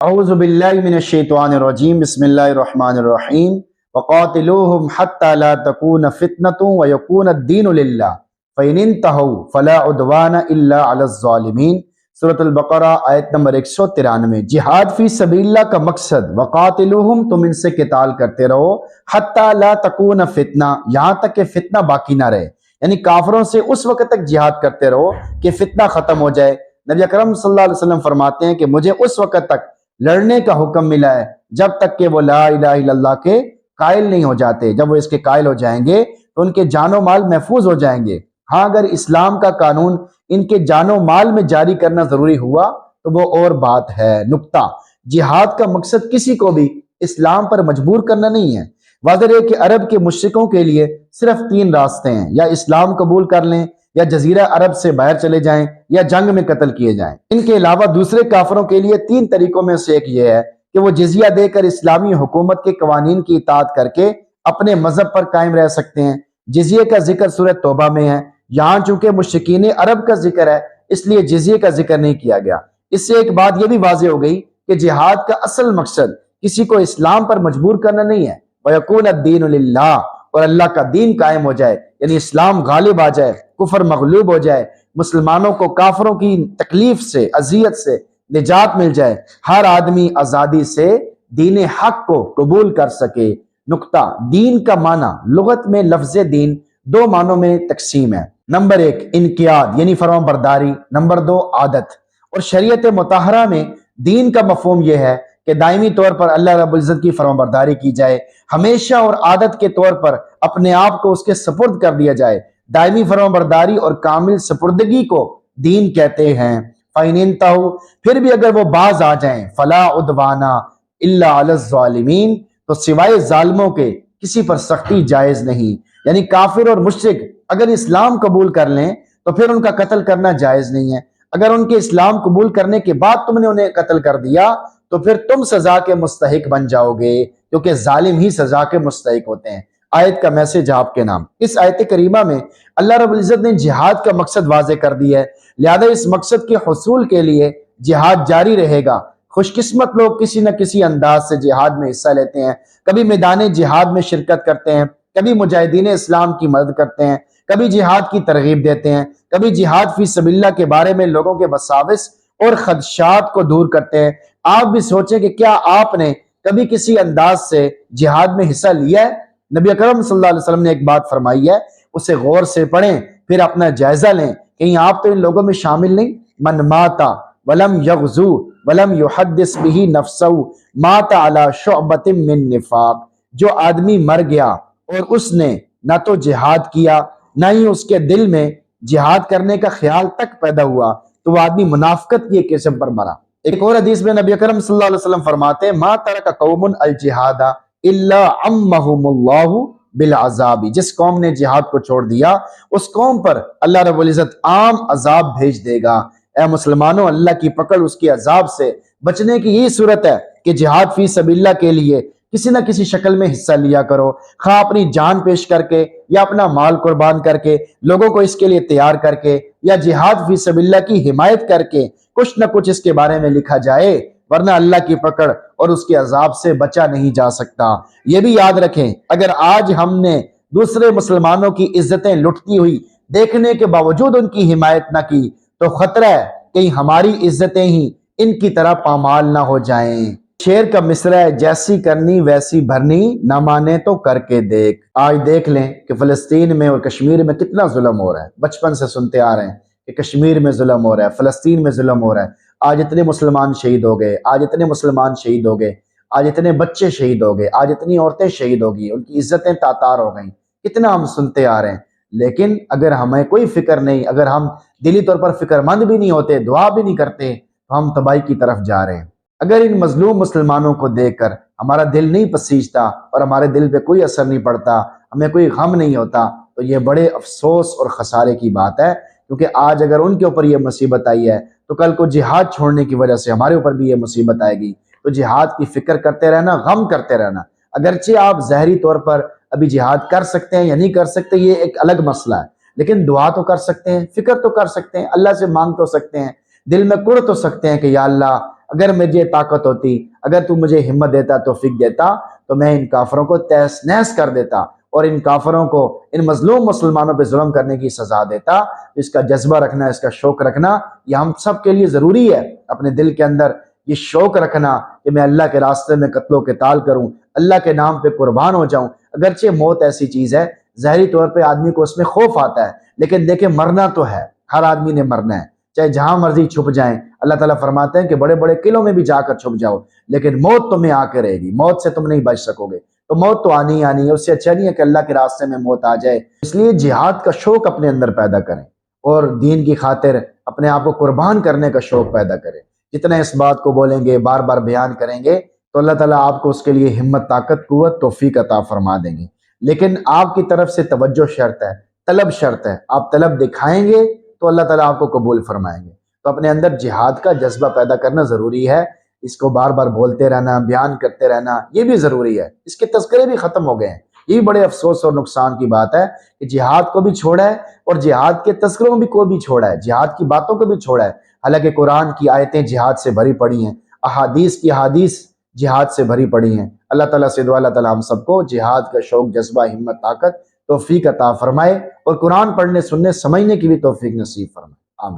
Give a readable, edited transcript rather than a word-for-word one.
اعوذ باللہ من الشیطان الرجیم بسم اللہ الرحمن الرحیم وقاتلوہم حتی لا تکون فتنة ویکون الدین للہ فإن انتہوا فلا عدوان الا علی الظالمین۔ سورۃ البقرہ آیت نمبر 193۔ جہاد فی سبیل اللہ کا مقصد وقاتلوہم، تم ان سے قتال کرتے رہو، حتی لا تکون فتنہ، یہاں تک کہ فتنہ باقی نہ رہے، یعنی کافروں سے اس وقت تک جہاد کرتے رہو کہ فتنہ ختم ہو جائے۔ نبی اکرم صلی اللہ علیہ وسلم فرماتے ہیں کہ مجھے اس وقت تک لڑنے کا حکم ملا ہے جب تک کہ وہ لا الہ الا اللہ کے قائل نہیں ہو جاتے۔ جب وہ اس کے قائل ہو جائیں گے تو ان کے جان و مال محفوظ ہو جائیں گے۔ ہاں، اگر اسلام کا قانون ان کے جان و مال میں جاری کرنا ضروری ہوا تو وہ اور بات ہے۔ نقطہ، جہاد کا مقصد کسی کو بھی اسلام پر مجبور کرنا نہیں ہے۔ واضح ہے کہ عرب کے مشرکوں کے لیے صرف 3 راستے ہیں، یا اسلام قبول کر لیں، یا جزیرہ عرب سے باہر چلے جائیں، یا جنگ میں قتل کیے جائیں۔ ان کے علاوہ دوسرے کافروں کے لیے 3 طریقوں میں سے ایک یہ ہے کہ وہ جزیہ دے کر اسلامی حکومت کے قوانین کی اطاعت کر کے اپنے مذہب پر قائم رہ سکتے ہیں۔ جزیے کا ذکر سورۃ توبہ میں ہے، یہاں چونکہ مشرکین عرب کا ذکر ہے اس لیے جزیے کا ذکر نہیں کیا گیا۔ اس سے ایک بات یہ بھی واضح ہو گئی کہ جہاد کا اصل مقصد کسی کو اسلام پر مجبور کرنا نہیں ہے۔ وَيَكُونَ الدِّينُ لِلَّهِ، اور اللہ کا دین قائم ہو جائے، یعنی اسلام غالب آ جائے، کفر مغلوب ہو جائے، مسلمانوں کو کافروں کی تکلیف سے، اذیت سے نجات مل جائے، ہر آدمی آزادی سے دین حق کو قبول کر سکے۔ نقطہ، دین کا معنی لغت میں لفظ دین 2 معنوں میں تقسیم ہے۔ نمبر 1 انقیاد یعنی فرمان برداری، نمبر 2 عادت۔ اور شریعت مطہرہ میں دین کا مفہوم یہ ہے کہ دائمی طور پر اللہ رب العزت کی فرمان برداری کی جائے، ہمیشہ اور عادت کے طور پر اپنے آپ کو اس کے سپرد کر دیا جائے۔ دائمی فرمان برداری اور کامل سپردگی کو دین کہتے ہیں۔ فَإِنِ انتَهُوا، پھر بھی اگر وہ باز آ جائیں، فَلَا عُدْوَانَ إِلَّا عَلَى الظَّالِمِينَ، تو سوائے ظالموں کے کسی پر سختی جائز نہیں۔ یعنی کافر اور مشرک اگر اسلام قبول کر لیں تو پھر ان کا قتل کرنا جائز نہیں ہے۔ اگر ان کے اسلام قبول کرنے کے بعد تم نے انہیں قتل کر دیا تو پھر تم سزا کے مستحق بن جاؤ گے، کیونکہ ظالم ہی سزا کے مستحق ہوتے ہیں۔ آیت کا میسج آپ کے نام۔ اس آیت کریمہ میں اللہ رب العزت نے جہاد کا مقصد واضح کر دیا ہے، لہذا اس مقصد کے حصول کے لیے جہاد جاری رہے گا۔ خوش قسمت لوگ کسی نہ کسی انداز سے جہاد میں حصہ لیتے ہیں، کبھی میدان جہاد میں شرکت کرتے ہیں، کبھی مجاہدین اسلام کی مدد کرتے ہیں، کبھی جہاد کی ترغیب دیتے ہیں، کبھی جہاد فی سبیل اللہ کے بارے میں لوگوں کے وساوس اور خدشات کو دور کرتے ہیں۔ آپ بھی سوچیں کہ کیا آپ نے کبھی کسی انداز سے جہاد میں حصہ لیا ہے؟ نبی اکرم صلی اللہ علیہ وسلم نے ایک بات فرمائی ہے، اسے غور سے پڑھیں، پھر اپنا جائزہ لیں، کہیں آپ تو ان لوگوں میں شامل نہیں۔ من ماتا ولم یغزو ولم یحدث به نفسه مات علی شعبۃ من نفاق، جو آدمی مر گیا اور اس نے نہ تو جہاد کیا نہ ہی اس کے دل میں جہاد کرنے کا خیال تک پیدا ہوا، تو وہ آدمی منافقت کی ایک قسم پر مرا۔ ایک اور حدیث میں نبی اکرم صلی اللہ علیہ وسلم فرماتے ہیں ما ترک قوم الجہاد الا عمهم اللہ بالعذاب، جس قوم نے جہاد کو چھوڑ دیا اس قوم پر اللہ رب العزت عام عذاب بھیج دے گا۔ اے مسلمانوں، اللہ کی پکڑ، اس کی عذاب سے بچنے کی یہی صورت ہے کہ جہاد فی سبیل اللہ کے لیے کسی نہ کسی شکل میں حصہ لیا کرو، خواہ اپنی جان پیش کر کے یا اپنا مال قربان کر کے، لوگوں کو اس کے لیے تیار کر کے، یا جہاد فی سبیل اللہ کی حمایت کر کے کچھ نہ کچھ اس کے بارے میں لکھا جائے، ورنہ اللہ کی پکڑ اور اس کے عذاب سے بچا نہیں جا سکتا۔ یہ بھی یاد رکھیں، اگر آج ہم نے دوسرے مسلمانوں کی عزتیں لٹتی ہوئی دیکھنے کے باوجود ان کی حمایت نہ کی تو خطرہ ہے کہ ہماری عزتیں ہی ان کی طرح پامال نہ ہو جائیں۔ شیر کا مصرع ہے، جیسی کرنی ویسی بھرنی، نہ مانے تو کر کے دیکھ۔ آج دیکھ لیں کہ فلسطین میں اور کشمیر میں کتنا ظلم ہو رہا ہے۔ بچپن سے سنتے آ رہے ہیں کہ کشمیر میں ظلم ہو رہا ہے، فلسطین میں ظلم ہو رہا ہے۔ آج اتنے مسلمان شہید ہو گئے، آج اتنے مسلمان شہید ہو گئے، آج اتنے بچے شہید ہو گئے، آج اتنی عورتیں شہید ہو گئی، ان کی عزتیں تاتار ہو گئیں۔ کتنا ہم سنتے آ رہے ہیں، لیکن اگر ہمیں کوئی فکر نہیں، اگر ہم دلی طور پر فکر مند بھی نہیں ہوتے، دعا بھی نہیں کرتے، تو ہم تباہی کی طرف جا رہے ہیں۔ اگر ان مظلوم مسلمانوں کو دیکھ کر ہمارا دل نہیں پسیجتا اور ہمارے دل پہ کوئی اثر نہیں پڑتا، ہمیں کوئی غم نہیں ہوتا، تو یہ بڑے افسوس اور خسارے کی بات ہے، کیونکہ آج اگر ان کے اوپر یہ مصیبت آئی ہے تو کل کو جہاد چھوڑنے کی وجہ سے ہمارے اوپر بھی یہ مصیبت آئے گی۔ تو جہاد کی فکر کرتے رہنا، غم کرتے رہنا، اگرچہ آپ ظاہری طور پر ابھی جہاد کر سکتے ہیں یا نہیں کر سکتے یہ ایک الگ مسئلہ ہے، لیکن دعا تو کر سکتے ہیں، فکر تو کر سکتے ہیں، اللہ سے مانگ تو سکتے ہیں، دل میں کڑ تو سکتے ہیں کہ یا اللہ اگر مجھے طاقت ہوتی، اگر تو مجھے ہمت دیتا، توفیق دیتا، تو میں ان کافروں کو تہس نہس کر دیتا اور ان کافروں کو، ان مظلوم مسلمانوں پہ ظلم کرنے کی سزا دیتا۔ اس کا جذبہ رکھنا، اس کا شوق رکھنا، یہ ہم سب کے لیے ضروری ہے۔ اپنے دل کے اندر یہ شوق رکھنا کہ میں اللہ کے راستے میں قتل و قتال کروں، اللہ کے نام پہ قربان ہو جاؤں۔ اگرچہ موت ایسی چیز ہے، ظاہری طور پہ آدمی کو اس میں خوف آتا ہے، لیکن دیکھیں مرنا تو ہے، ہر آدمی نے مرنا ہے، چاہے جہاں مرضی چھپ جائیں۔ اللہ تعالیٰ فرماتے ہیں کہ بڑے بڑے قلعوں میں بھی جا کر چھپ جاؤ، لیکن موت تمہیں آ کے رہے گی، موت سے تم نہیں بچ سکو گے۔ تو موت تو آنی ہی آنی ہے، اس سے اچھا نہیں ہے کہ اللہ کے راستے میں موت آ جائے۔ اس لیے جہاد کا شوق اپنے اندر پیدا کریں اور دین کی خاطر اپنے آپ کو قربان کرنے کا شوق پیدا کریں۔ جتنا اس بات کو بولیں گے، بار بار بیان کریں گے، تو اللہ تعالیٰ آپ کو اس کے لیے ہمت، طاقت، قوت، توفیق عطا فرما دیں گے۔ لیکن آپ کی طرف سے توجہ شرط ہے، طلب شرط ہے۔ آپ طلب دکھائیں گے تو اللہ تعالیٰ آپ کو قبول فرمائیں گے۔ تو اپنے اندر جہاد کا جذبہ پیدا کرنا ضروری ہے، اس کو بار بار بولتے رہنا، بیان کرتے رہنا، یہ بھی ضروری ہے۔ اس کے تذکرے بھی ختم ہو گئے ہیں، یہ بھی بڑے افسوس اور نقصان کی بات ہے کہ جہاد کو بھی چھوڑا ہے اور جہاد کے تذکروں کو بھی چھوڑا ہے، جہاد کی باتوں کو بھی چھوڑا ہے۔ حالانکہ قرآن کی آیتیں جہاد سے بھری پڑی ہیں، احادیث کی احادیث جہاد سے بھری پڑی ہیں۔ اللہ تعالیٰ سے دعا، اللہ تعالیٰ ہم سب کو جہاد کا شوق، جذبہ، ہمت، طاقت، توفیق عطا فرمائے اور قرآن پڑھنے، سننے، سمجھنے کی بھی توفیق نصیب فرمائے۔ آمین۔